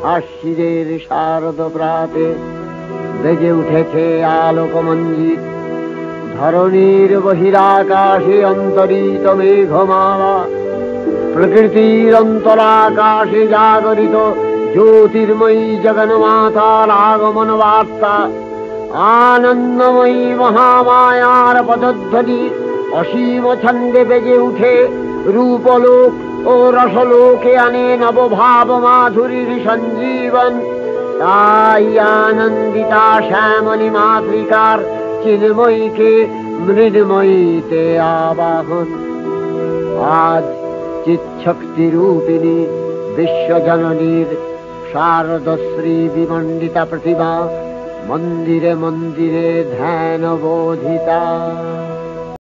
আশ্বিনের শারদ প্রাতে বেজে উঠেছে আলোকমঞ্জিত, ধরণীর বহিরাকাশে অন্তরিত মেঘমালা, প্রকৃতির অন্তরাকাশে জাগরিত জ্যোতির্ময়ী জগন্মাতার আগমন বার্তা, আনন্দময়ী মহামায়ার পদধ্বনি অসীম ছন্দে বেজে উঠে রূপলোক ও রসলোকে আনে নবভাব মাধুরীর সঞ্জীবন। তাই আনন্দিতা শ্যামলী মাতৃকার চিন্ময়ীকে মৃন্ময়ীতে আবাহন। আজ চিৎশক্তি রূপিণী বিশ্বজননীর শারদশ্রী বিমণ্ডিতা প্রতিমা মন্দিরে মন্দিরে ধ্যান বোধিতা।